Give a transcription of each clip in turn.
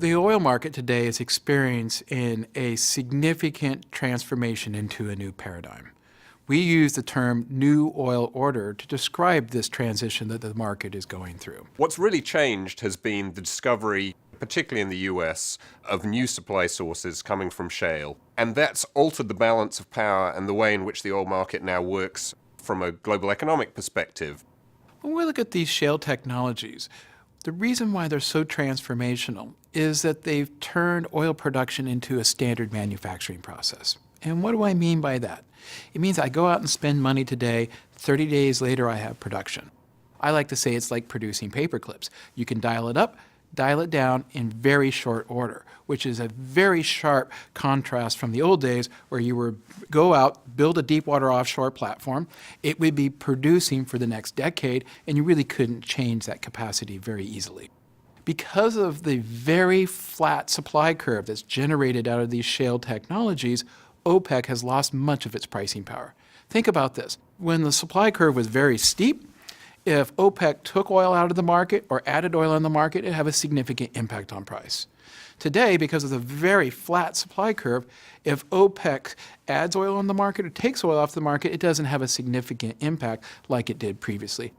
The oil market today is experiencing a significant transformation into a new paradigm. We use the term new oil order to describe this transition that the market is going through. What's really changed has been the discovery, particularly in the US, of new supply sources coming from shale. And that's altered the balance of power and the way in which the oil market now works from a global economic perspective. When we look at these shale technologies, the reason why they're so transformational is that they've turned oil production into a standard manufacturing process. And what do I mean by that? It means I go out and spend money today, 30 days later I have production. I like to say it's like producing paper clips. You can dial it up, dial it down in very short order, which is a very sharp contrast from the old days where you would go out, build a deep water offshore platform, it would be producing for the next decade, and you really couldn't change that capacity very easily. Because of the very flat supply curve that's generated out of these shale technologies, OPEC has lost much of its pricing power. Think about this. When the supply curve was very steep, if OPEC took oil out of the market or added oil in the market, it'd have a significant impact on price. Today, because of the very flat supply curve, if OPEC adds oil on the market or takes oil off the market, it doesn't have a significant impact like it did previously.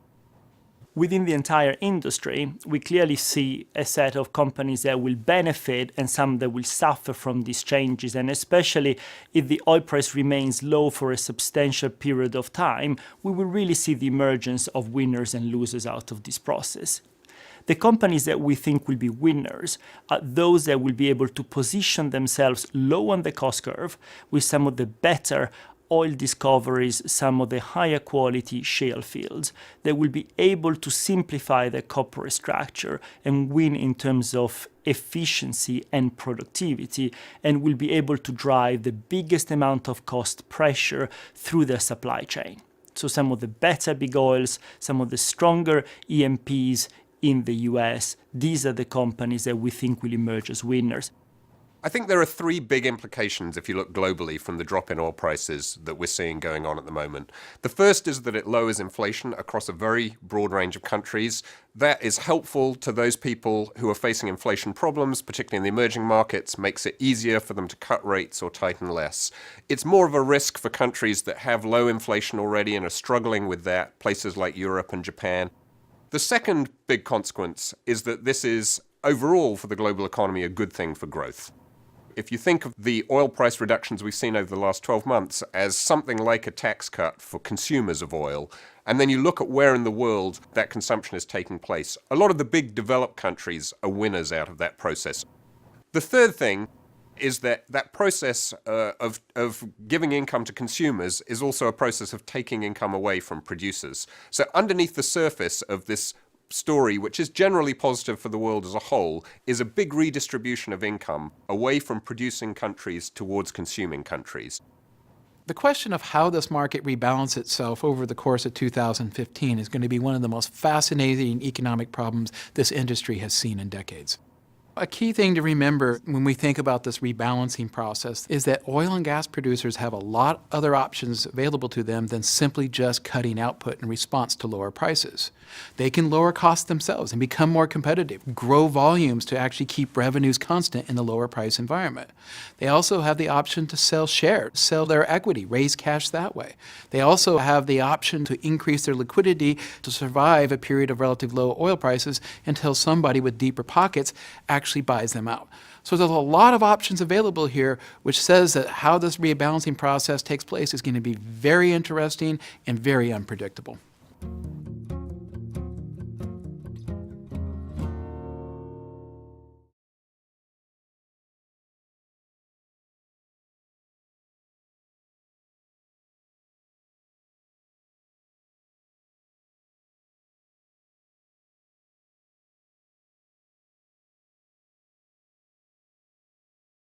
Within the entire industry, we clearly see a set of companies that will benefit and some that will suffer from these changes. And especially if the oil price remains low for a substantial period of time, we will really see the emergence of winners and losers out of this process. The companies that we think will be winners are those that will be able to position themselves low on the cost curve with some of the better oil discoveries, some of the higher quality shale fields that will be able to simplify their corporate structure and win in terms of efficiency and productivity, and will be able to drive the biggest amount of cost pressure through their supply chain. So some of the better big oils, some of the stronger E&Ps in the US, these are the companies that we think will emerge as winners. I think there are three big implications if you look globally from the drop in oil prices that we're seeing going on at the moment. The first is that it lowers inflation across a very broad range of countries. That is helpful to those people who are facing inflation problems, particularly in the emerging markets, makes it easier for them to cut rates or tighten less. It's more of a risk for countries that have low inflation already and are struggling with that, places like Europe and Japan. The second big consequence is that this is overall for the global economy a good thing for growth. If you think of the oil price reductions we've seen over the last 12 months as something like a tax cut for consumers of oil, and then you look at where in the world that consumption is taking place, a lot of the big developed countries are winners out of that process. The third thing is that that process of giving income to consumers is also a process of taking income away from producers. So underneath the surface of this story, which is generally positive for the world as a whole, is a big redistribution of income away from producing countries towards consuming countries. The question of how this market rebalances itself over the course of 2015 is going to be one of the most fascinating economic problems this industry has seen in decades. A key thing to remember when we think about this rebalancing process is that oil and gas producers have a lot other options available to them than simply just cutting output in response to lower prices. They can lower costs themselves and become more competitive, grow volumes to actually keep revenues constant in the lower price environment. They also have the option to sell shares, sell their equity, raise cash that way. They also have the option to increase their liquidity to survive a period of relatively low oil prices until somebody with deeper pockets actually buys them out. So there's a lot of options available here, which says that how this rebalancing process takes place is going to be very interesting and very unpredictable.